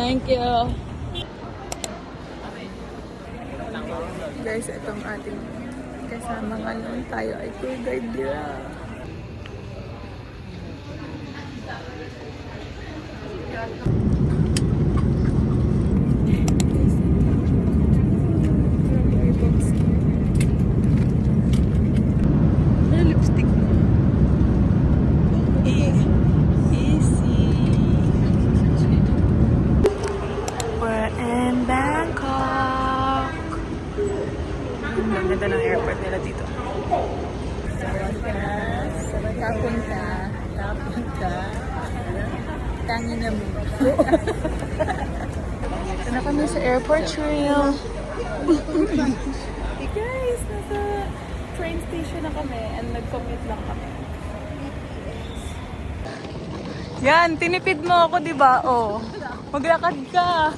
Thank you. Guys, itong ating kasama ngayon. Tayo ay tour guide nila. Ganda ng airport nila dito. Kapunta. Tangin na mo. Ito na kami sa airport trail. Guys, nasa train station na kami and nag-commute lang kami. Yan, tinipid mo ako, di ba? Oh, maglakad ka.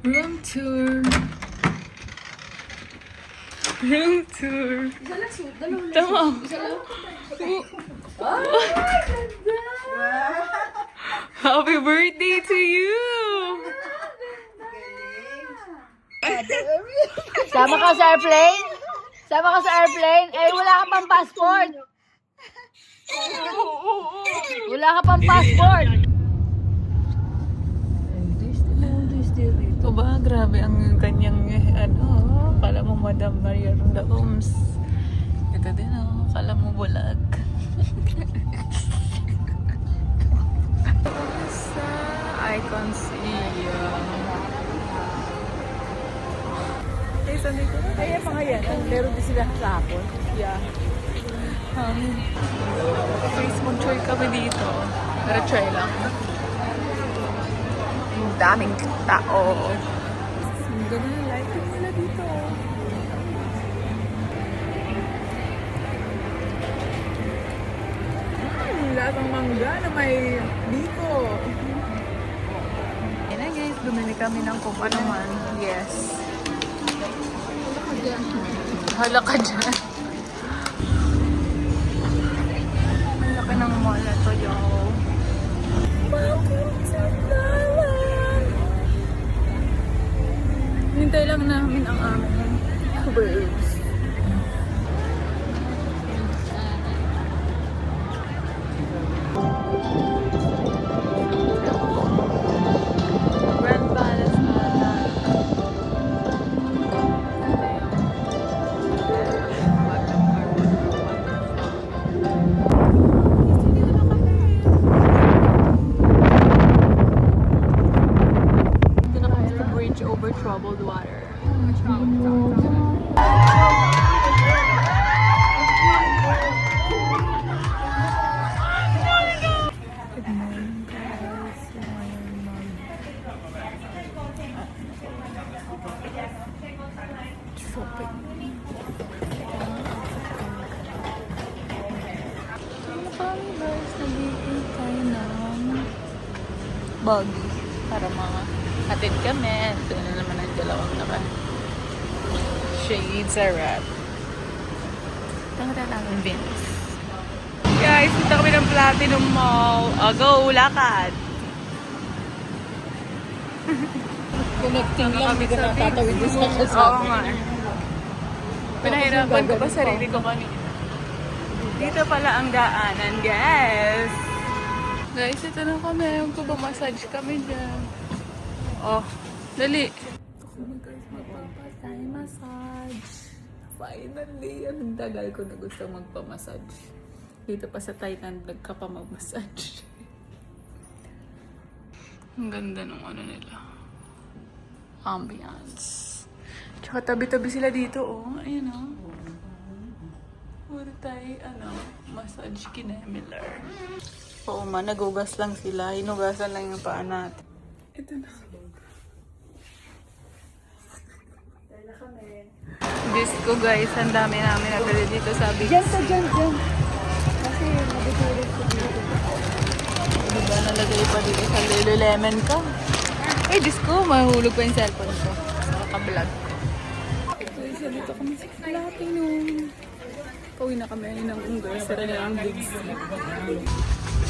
Room tour. Room tour. Tama. Happy birthday to you! Sama ka sa airplane? Sama ka sa airplane? Eh, wala ka pang passport. Wala ka pang passport. Ito ba? Grabe ang kanyang, kala mo Madam Maria Ronda Holmes. Ito din, kala mo bulag. Sa Icons Museum. Okay, saan dito na? Kaya mga yan, meron din sila sa hapon. Yeah. Please mag-try kami dito. Pero try lang. Ang daming tao. Ang ganda ng lighting nila dito. Latang mangga na may biko. Yan na guys, bumili kami ng kung ano man. Yes. Hala ka dyan. Ang laki ng mall na to, yo. Bakit sa dalan? Hintay lang namin ang aming cruise. Over troubled water. Buggy para mga atid kami. Ito na naman ang dalawang naka shades are wrap. Tangata lang ang Vince. Guys, punta kami ng Platinum Mall. Go, lakad! Connecting lang, hindi ka natatawid din sa kasama. Oo nga. Pinahirapan ko pa sarili ko kanina. Dito pala ang daanan, guys. Guys, ito na kami. Magpapamassage kami dyan. Oh, dali. Guys, magpapatay massage. Finally, ang tagal ko na gusto magpamassage. Dito pa sa Thailand, nagkapamag-massage. Ang ganda ng ano nila. Ambience. Tsaka tabi-tabi sila dito, oh. Ayun, oh. Puro tayo, massage kinemilar. Oo man, nagugas lang sila. Hinugasan lang yung paa natin. Ito na. Dala kami. Disco guys, ang dami namin nabili dito sa Big. Diyan. Kasi mabitulog ko dito. Diba nalagay pa dito sa Lululemon ka? Ay, disco, mahulog pa yung cellphone ko. Naka-vlog. Ito isa dito kami sa Platinum. Pauwi na kami ng grocery ng Big C.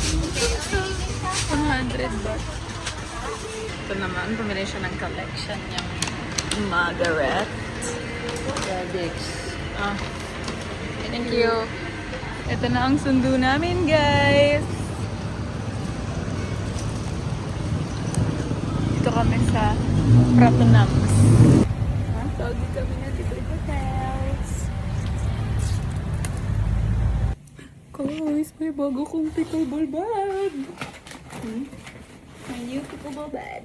100 baht. Ito naman, pumili siya ng collection niyang Margaret. Ah. Thank you. Ito na ang sundo namin, guys. Dito kami sa Pratunams. Tawag kami na dito hotels. Guys, may bago kong pickleball bag. My new pickleball bag.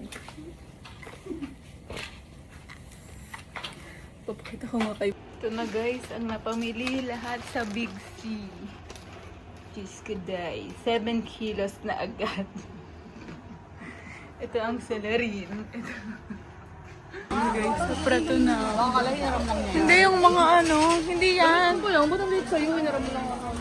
Papakita ko nga kayo. Ito na guys, ang napamili lahat sa Big C. Diyos ko day. 7 kilos na agad. Ito ang celery. Ito. Guys, sa prato na. Hindi yung mga ano, hindi yan. Ano yan? Ba't ang dito sa'yo? Hinaram mo lang ako.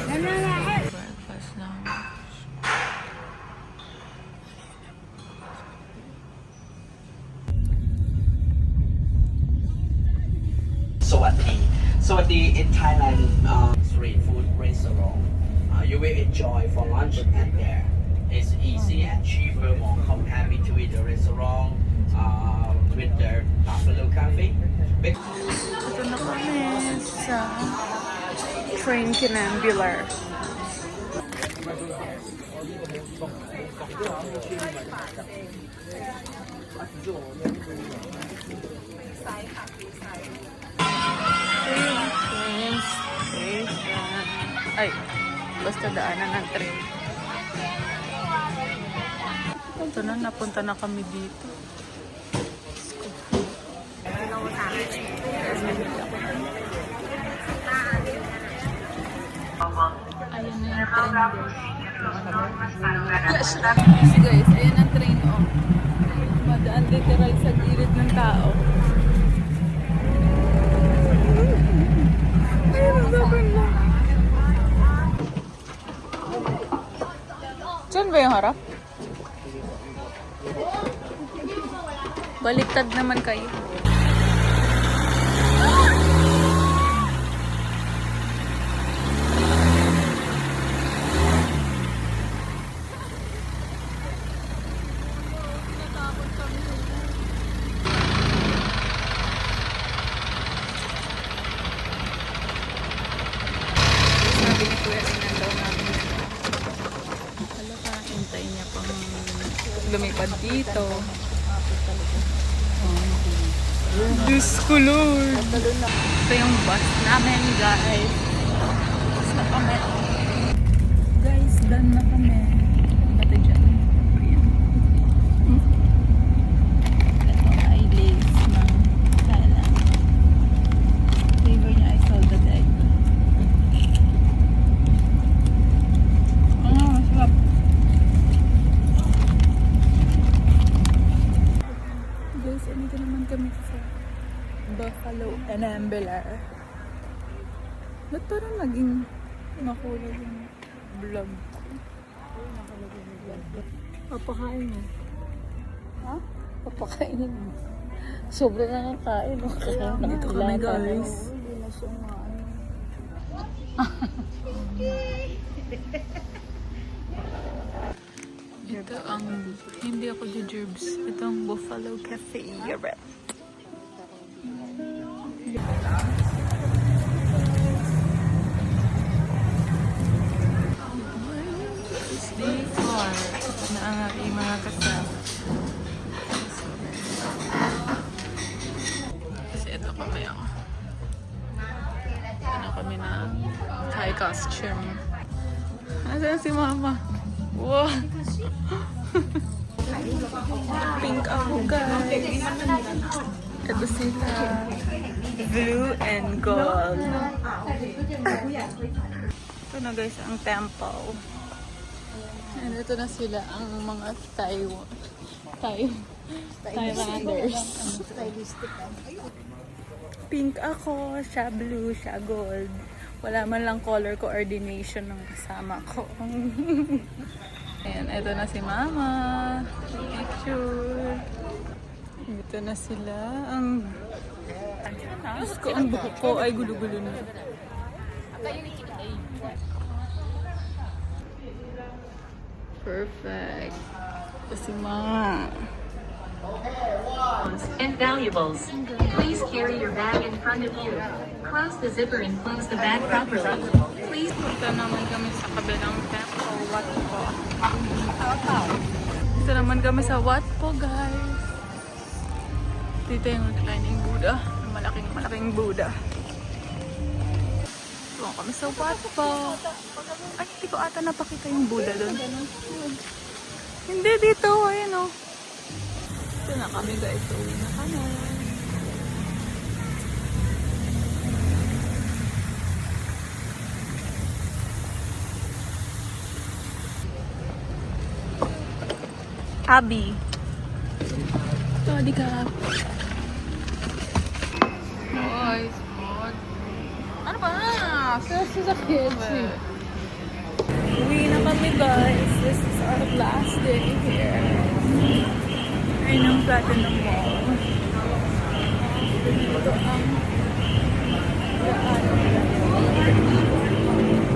Breakfast now. Sawati in Thailand, street food restaurant. You will enjoy for lunch and there. It's easy and cheaper more compared between the restaurant with the Buffalo Cafe. Ito na kami sa train Kinambular. Ay, basta daanan ng train. Ito na, napunta na kami dito. Ayan na yung train, guys. Yes, guys, ayan ang train, oh. Madaan literal sa gilid ng tao. Ayun ang dapat lang. Diyan ba yung harap? Baliktad naman kayo. Sabi ni Kuya Renan daw namin. Hala ka, hintay niya pang lumipad dito. Diyos ko, Lord. Ito yung bus namin, guys. Bus na kami. Guys, done na kami. Bata dyan. Ayan. Ito ay lace ng Thailand. Flavor niya ay salted egg. Masarap. Guys, andito naman kami sa Buffalo Kinambular. Ba't parang naging makulay yung vlog ko? Papakain mo. Ha? Papakainin mo. Sobra na kakain. Dito kami, guys. Hindi na siya maano. Ito ang, hindi ako jujurbs. Ito ang Buffalo Cafe. Yuret. Stay far na ang aking mga kasama. Kasi ito kami ako. Ano kami na Thai costume. Nasaan si Mama? Wow! Pink ako, guys. Ito sila. Blue and gold. Ito na guys, ang temple. And ito na sila, ang mga Thailanders. Pink ako, siya blue, siya gold. Wala man lang color coordination ng kasama ko. Ayan, eto na si Mama. Picture. Ito na sila. Diyos ko, ang buhok ko ay gulo-gulo na. Perfect. Ito si Mama. And valuables. Please carry your bag in front of you. Close the zipper and close the bag properly. Please. Punta naman kami sa kabilang temple. What po? Dito naman kami sa what po, guys. Dito yung reclining Buddha. Malaking Buddha. Tuwang kami sa what po. Ay, hindi ko ata napakita yung Buddha doon. Hindi, dito. Ayun o. Ito na kami, guys. Uwi na kami. Abby. Sorry ka. Guys, ano ba? This is a KFC. Uwi na kami, guys. This is our last day here. Ayun ang Platinum Mall. Ito ang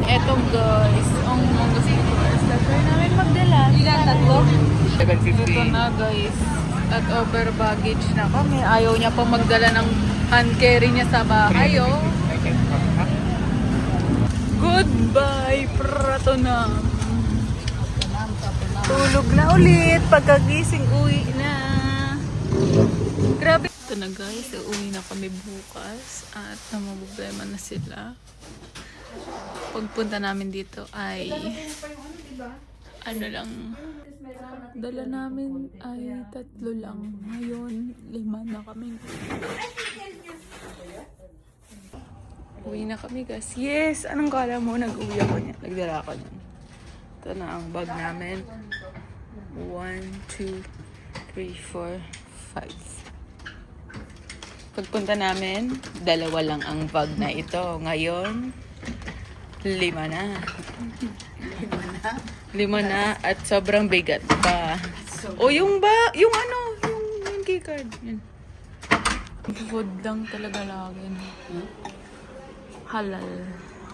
eto, guys. Ang gusto ko is na try namin magdala. Ilan, tatlo? Ito na, guys. At over baggage na kami. Ayaw niya pa magdala ng hand carry niya sa bahay, oh. Goodbye, Pratonam. Tulog na ulit. Pagkagising, uwi na. Grabe. Ito na, guys. Uwi na kami bukas. At namamblema na sila. Pagpunta namin dito ay ano lang, dala namin ay 3 lang. Ngayon, 5 na kami. Uwi na kami, guys. Yes! Anong kala mo? Nag-uwi ako niya. Nagdala ako niya. Ito na ang bag namin. 1, 2, 3, 4, 5. Pagpunta namin, 2 lang ang bag na ito. Ngayon, 5 na. 5 na at sobrang bigat pa. O yung yung keycard. Yan. Food lang talaga lagi. Halal.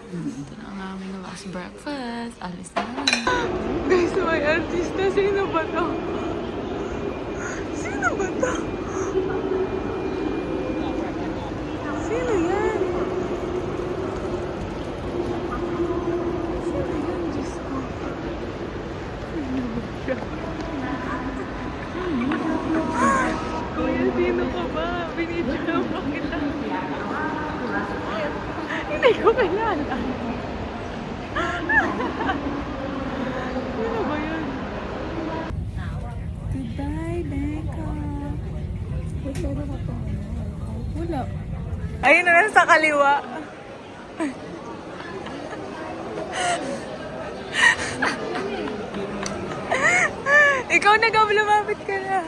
Ito na ang aming last breakfast. Alis na naman. Guys, may artista. Sino ba to? Sino ba to? Sino yan? Sino yan? Diyos ko. Kuya, sino ka ba? Binidyo pa kita. Hindi ko kilala. Sino ba yun? Goodbye, Bangkok. Wala. Ayun na lang sa kaliwa. Ikaw lumapit ka na.